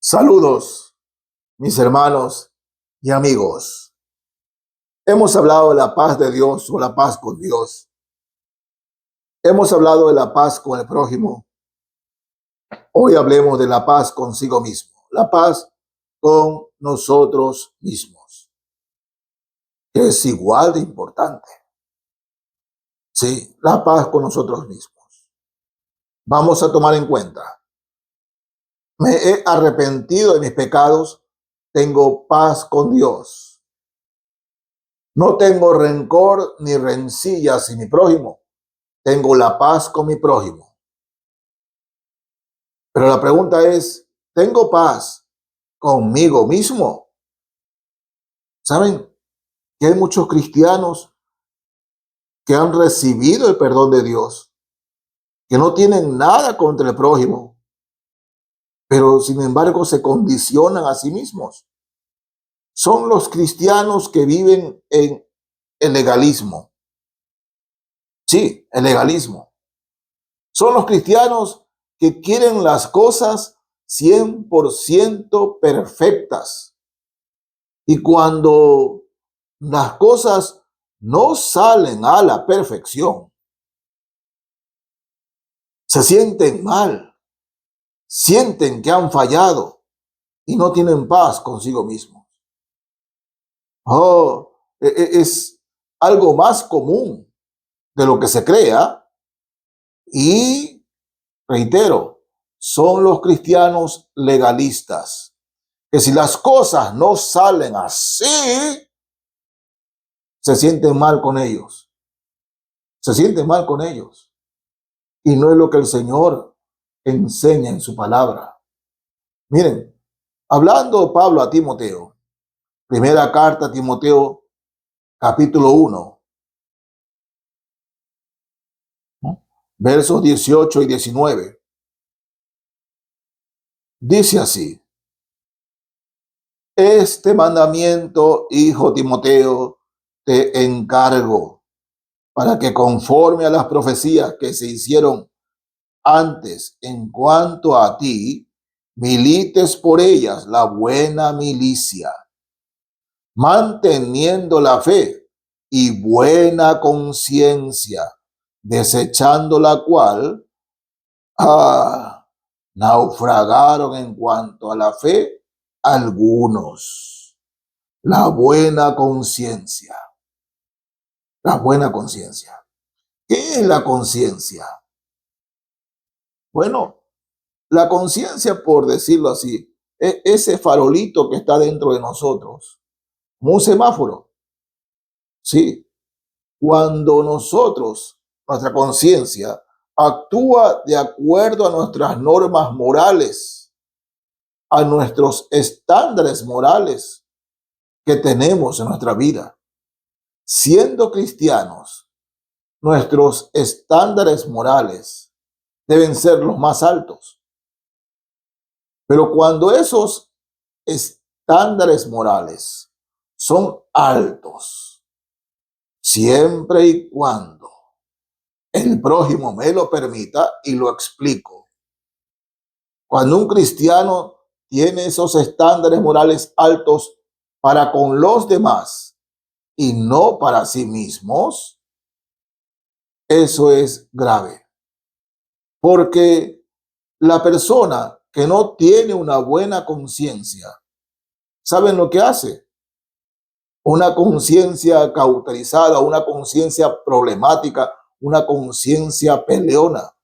Saludos, mis hermanos y amigos. Hemos hablado de la paz de Dios o la paz con Dios. Hemos hablado de la paz con el prójimo. Hoy hablemos de la paz consigo mismo, la paz con nosotros mismos, que es igual de importante. Sí, la paz con nosotros mismos. Vamos a tomar en cuenta. Me he arrepentido de mis pecados, tengo paz con Dios. No tengo rencor ni rencillas en mi prójimo. Tengo la paz con mi prójimo. Pero la pregunta es, ¿tengo paz conmigo mismo? ¿Saben que hay muchos cristianos que han recibido el perdón de Dios, que no tienen nada contra el prójimo, pero sin embargo se condicionan a sí mismos? Son los cristianos que viven en el legalismo. Sí, el legalismo. Son los cristianos que quieren las cosas 100% perfectas. Y cuando las cosas no salen a la perfección, se sienten mal, sienten que han fallado y no tienen paz consigo mismos. Es algo más común de lo que se crea y, reitero, son los cristianos legalistas, que si las cosas no salen así, se sienten mal con ellos. Se sienten mal con ellos. Y no es lo que el Señor enseña en su palabra. Miren, hablando Pablo a Timoteo, primera carta a Timoteo, capítulo 1, versos 18 y 19. Dice así: este mandamiento, hijo Timoteo, te encargo, para que conforme a las profecías que se hicieron antes en cuanto a ti, milites por ellas la buena milicia, manteniendo la fe y buena conciencia, desechando la cual naufragaron en cuanto a la fe algunos. La buena conciencia. La buena conciencia. ¿Qué es la conciencia? Bueno, la conciencia, por decirlo así, es ese farolito que está dentro de nosotros, como un semáforo. Sí, cuando nuestra conciencia actúa de acuerdo a nuestras normas morales, a nuestros estándares morales que tenemos en nuestra vida. Siendo cristianos, nuestros estándares morales deben ser los más altos. Pero cuando esos estándares morales son altos, siempre y cuando el prójimo me lo permita, y lo explico. Cuando un cristiano tiene esos estándares morales altos para con los demás y no para sí mismos, eso es grave. Porque la persona que no tiene una buena conciencia, ¿saben lo que hace? Una conciencia cauterizada, una conciencia problemática, una conciencia peleona.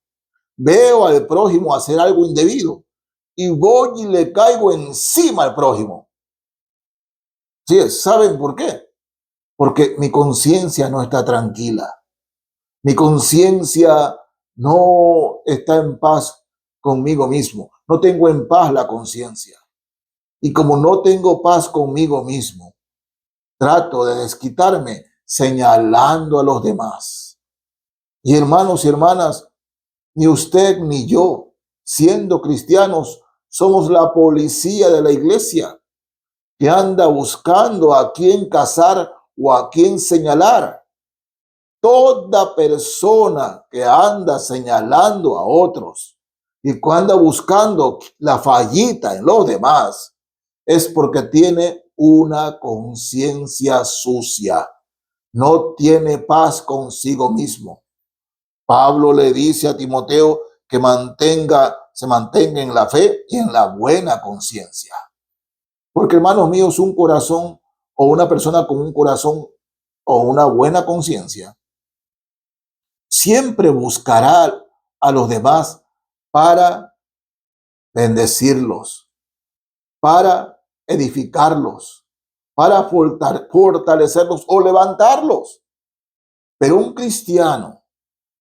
Veo al prójimo hacer algo indebido y voy y le caigo encima al prójimo. ¿Sí? ¿Saben por qué? Porque mi conciencia no está tranquila. Mi conciencia no está en paz conmigo mismo. No tengo en paz la conciencia. Y como no tengo paz conmigo mismo, trato de desquitarme señalando a los demás. Y hermanos y hermanas, ni usted ni yo, siendo cristianos, somos la policía de la iglesia que anda buscando a quién cazar o a quién señalar. Toda persona que anda señalando a otros, y cuando anda buscando la fallita en los demás, es porque tiene una conciencia sucia, no tiene paz consigo mismo. Pablo le dice a Timoteo que se mantenga en la fe y en la buena conciencia. Porque, hermanos míos, un corazón o una persona con un corazón o una buena conciencia siempre buscará a los demás para bendecirlos, para edificarlos, para fortalecerlos o levantarlos. Pero un cristiano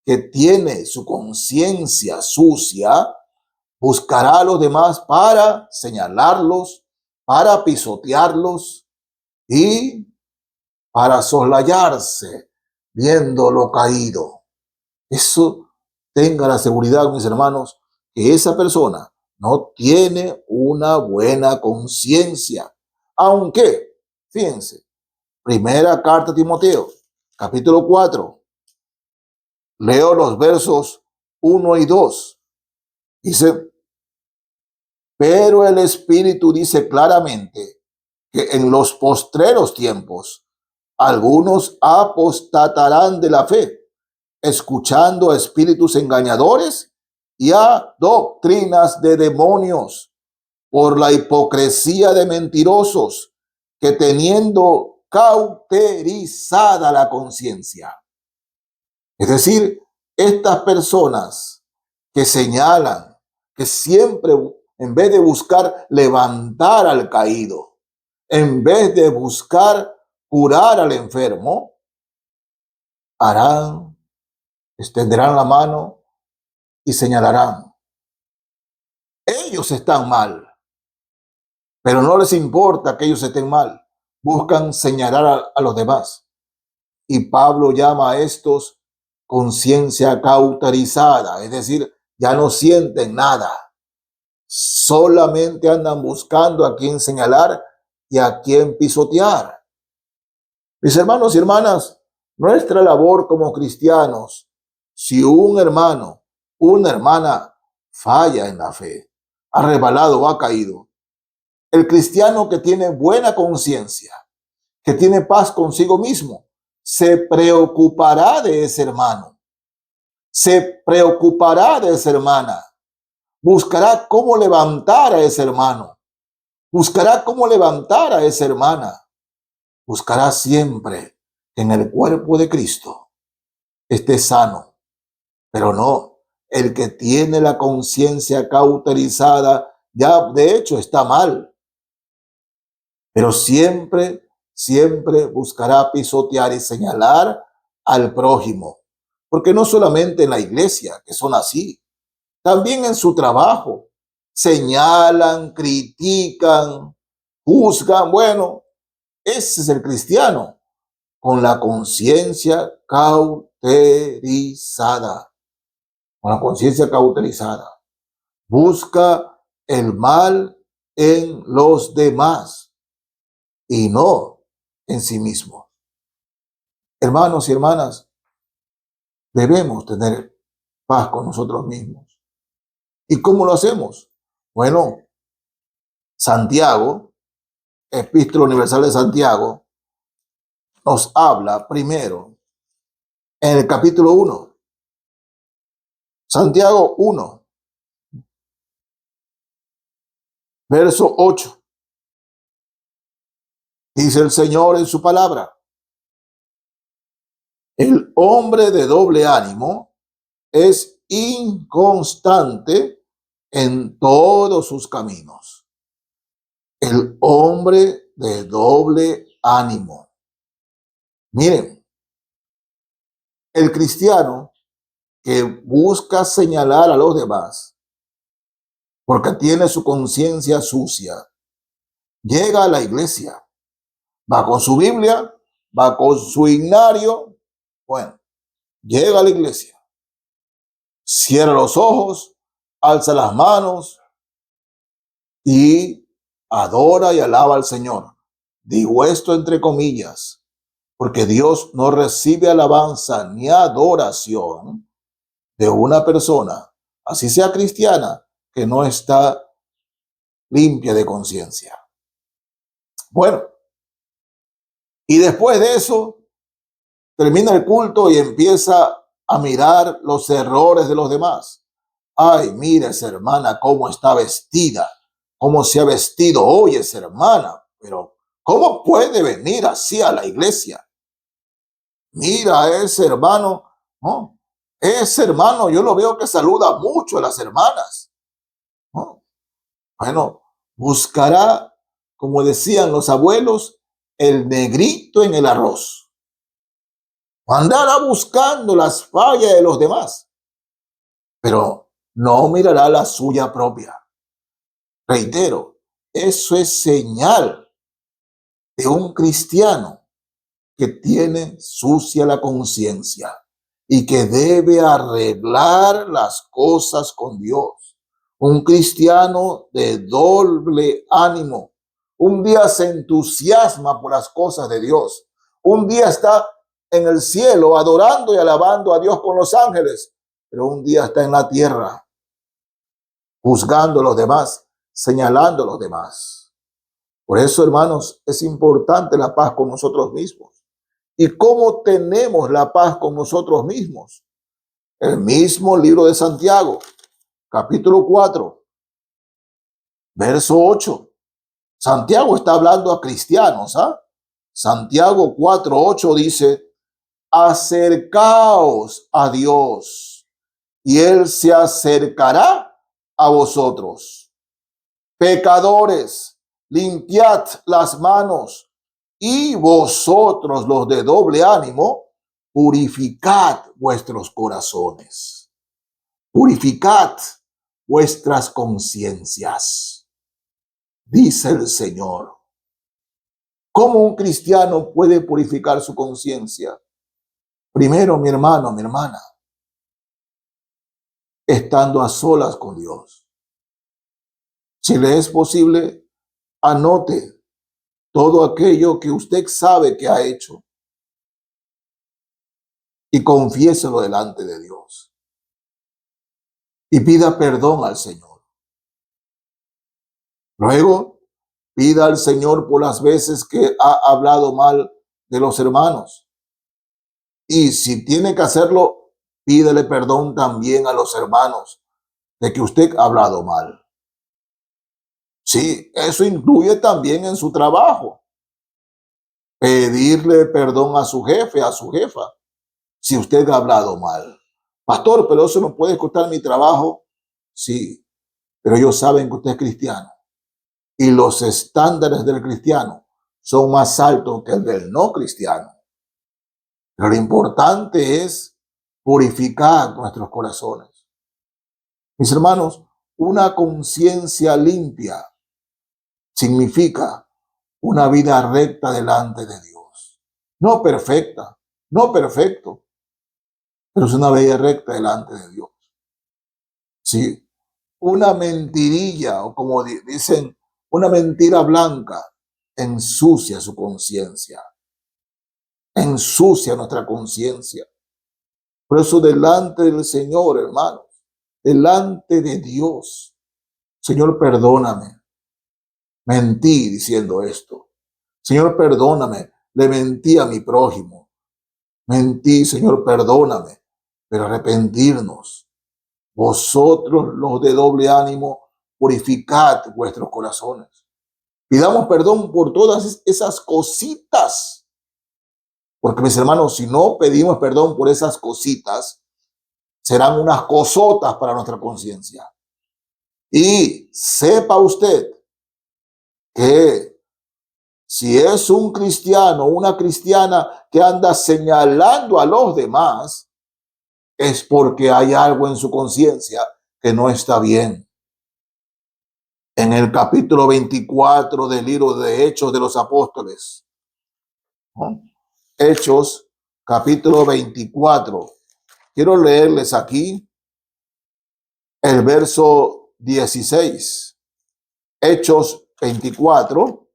que tiene su conciencia sucia buscará a los demás para señalarlos, para pisotearlos y para soslayarse viéndolo caído. Eso, tenga la seguridad, mis hermanos, que esa persona no tiene una buena conciencia. Aunque, fíjense, primera carta a Timoteo, capítulo 4, leo los versos 1 y 2. Dice, pero el Espíritu dice claramente que en los postreros tiempos algunos apostatarán de la fe, escuchando a espíritus engañadores y a doctrinas de demonios, por la hipocresía de mentirosos, que teniendo cauterizada la conciencia. Es decir, estas personas que señalan, que siempre, en vez de buscar levantar al caído, en vez de buscar curar al enfermo, extenderán la mano y señalarán. Ellos están mal, pero no les importa que ellos estén mal. Buscan señalar a los demás. Y Pablo llama a estos conciencia cauterizada, es decir, ya no sienten nada. Solamente andan buscando a quién señalar y a quién pisotear. Mis hermanos y hermanas, nuestra labor como cristianos, si un hermano, una hermana falla en la fe, ha resbalado o ha caído, el cristiano que tiene buena conciencia, que tiene paz consigo mismo, se preocupará de ese hermano, se preocupará de esa hermana, buscará cómo levantar a ese hermano, buscará cómo levantar a esa hermana, buscará siempre que en el cuerpo de Cristo esté sano. Pero no, el que tiene la conciencia cauterizada ya de hecho está mal. Pero siempre buscará pisotear y señalar al prójimo. Porque no solamente en la iglesia, que son así, también en su trabajo. Señalan, critican, juzgan. Bueno, ese es el cristiano con la conciencia cauterizada. Con la conciencia cauterizada. Busca el mal en los demás y no en sí mismo. Hermanos y hermanas, debemos tener paz con nosotros mismos. ¿Y cómo lo hacemos? Bueno, Santiago, Epístola Universal de Santiago, nos habla primero en el capítulo 1. Santiago 1, verso 8. Dice el Señor en su palabra: el hombre de doble ánimo es inconstante en todos sus caminos. El hombre de doble ánimo. Miren, el cristiano que busca señalar a los demás porque tiene su conciencia sucia, llega a la iglesia, va con su Biblia, va con su himnario, bueno, llega a la iglesia, cierra los ojos, alza las manos y adora y alaba al Señor. Digo esto entre comillas, porque Dios no recibe alabanza ni adoración de una persona así sea cristiana, que no está limpia de conciencia. Bueno, y después de eso, termina el culto y empieza a mirar los errores de los demás. Ay, mira esa hermana cómo está vestida, cómo se ha vestido hoy esa hermana, pero ¿cómo puede venir así a la iglesia? Mira a ese hermano, ¿no? Ese hermano yo lo veo que saluda mucho a las hermanas, ¿no? Bueno, buscará, como decían los abuelos, el negrito en el arroz. Andará buscando las fallas de los demás, pero no mirará la suya propia. Reitero, eso es señal de un cristiano que tiene sucia la conciencia y que debe arreglar las cosas con Dios. Un cristiano de doble ánimo. Un día se entusiasma por las cosas de Dios. Un día está en el cielo adorando y alabando a Dios con los ángeles, pero un día está en la tierra juzgando a los demás, señalando a los demás. Por eso, hermanos, es importante la paz con nosotros mismos. ¿Y cómo tenemos la paz con nosotros mismos? El mismo libro de Santiago, capítulo 4, verso 8. Santiago está hablando a cristianos, ¿ah? Santiago 4:8 dice: acercaos a Dios y Él se acercará a vosotros. Pecadores, limpiad las manos, y vosotros los de doble ánimo, purificad vuestros corazones. Purificad vuestras conciencias, dice el Señor. ¿Cómo un cristiano puede purificar su conciencia? Primero, mi hermano, mi hermana, estando a solas con Dios. Si le es posible, anote todo aquello que usted sabe que ha hecho y confiéselo delante de Dios. Y pida perdón al Señor. Luego, pida al Señor por las veces que ha hablado mal de los hermanos. Y si tiene que hacerlo, pídele perdón también a los hermanos de que usted ha hablado mal. Sí, eso incluye también en su trabajo. Pedirle perdón a su jefe, a su jefa, si usted ha hablado mal. Pastor, pero eso me puede costar mi trabajo. Sí, pero ellos saben que usted es cristiano. Y los estándares del cristiano son más altos que el del no cristiano. Pero lo importante es purificar nuestros corazones. Mis hermanos, una conciencia limpia significa una vida recta delante de Dios. No perfecta, no perfecto, pero es una vida recta delante de Dios. Sí, una mentirilla, o como dicen, una mentira blanca, ensucia su conciencia, ensucia nuestra conciencia. Por eso delante del Señor, hermanos, delante de Dios, Señor, perdóname, mentí diciendo esto. Señor, perdóname, le mentí a mi prójimo. Mentí, Señor, perdóname, pero arrepentirnos. Vosotros los de doble ánimo, purificad vuestros corazones. Pidamos perdón por todas esas cositas. Porque, mis hermanos, si no pedimos perdón por esas cositas, serán unas cosotas para nuestra conciencia. Y sepa usted que si es un cristiano, una cristiana que anda señalando a los demás, es porque hay algo en su conciencia que no está bien. En el capítulo 24 del libro de Hechos de los Apóstoles, ¿no? Hechos, capítulo 24. Quiero leerles aquí el verso 16. Hechos 24,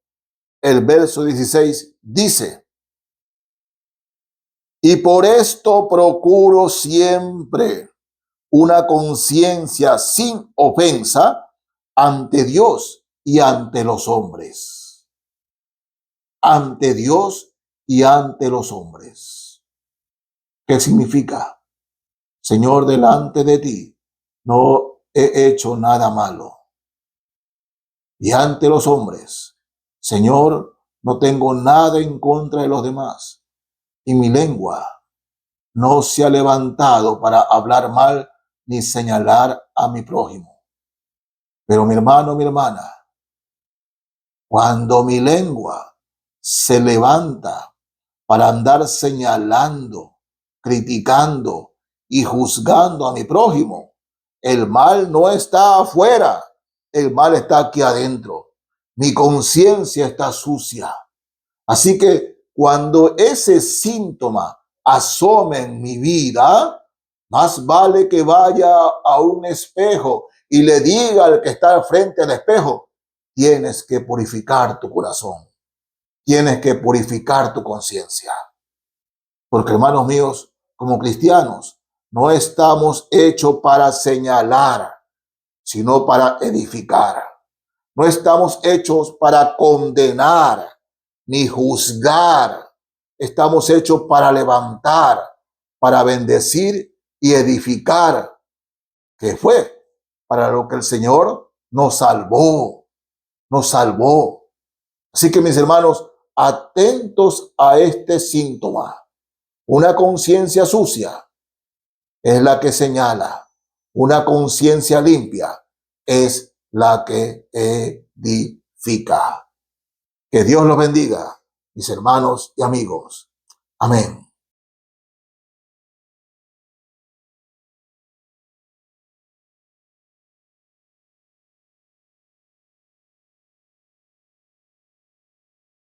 el verso 16 dice: y por esto procuro siempre una conciencia sin ofensa ante Dios y ante los hombres. Ante Dios y ante los hombres. ¿Qué significa? Señor, delante de ti no he hecho nada malo. Y ante los hombres, Señor, no tengo nada en contra de los demás. Y mi lengua no se ha levantado para hablar mal ni señalar a mi prójimo. Pero mi hermano, mi hermana, cuando mi lengua se levanta para andar señalando, criticando y juzgando a mi prójimo, el mal no está afuera, el mal está aquí adentro. Mi conciencia está sucia. Así que cuando ese síntoma asome en mi vida, más vale que vaya a un espejo y le diga al que está frente al espejo: tienes que purificar tu corazón, tienes que purificar tu conciencia. Porque, hermanos míos, como cristianos, no estamos hechos para señalar, sino para edificar. No estamos hechos para condenar ni juzgar. Estamos hechos para levantar, para bendecir y edificar, que fue para lo que el Señor nos salvó, nos salvó. Así que, mis hermanos, atentos a este síntoma. Una conciencia sucia es la que señala. Una conciencia limpia es la que edifica. Que Dios los bendiga, mis hermanos y amigos. Amén.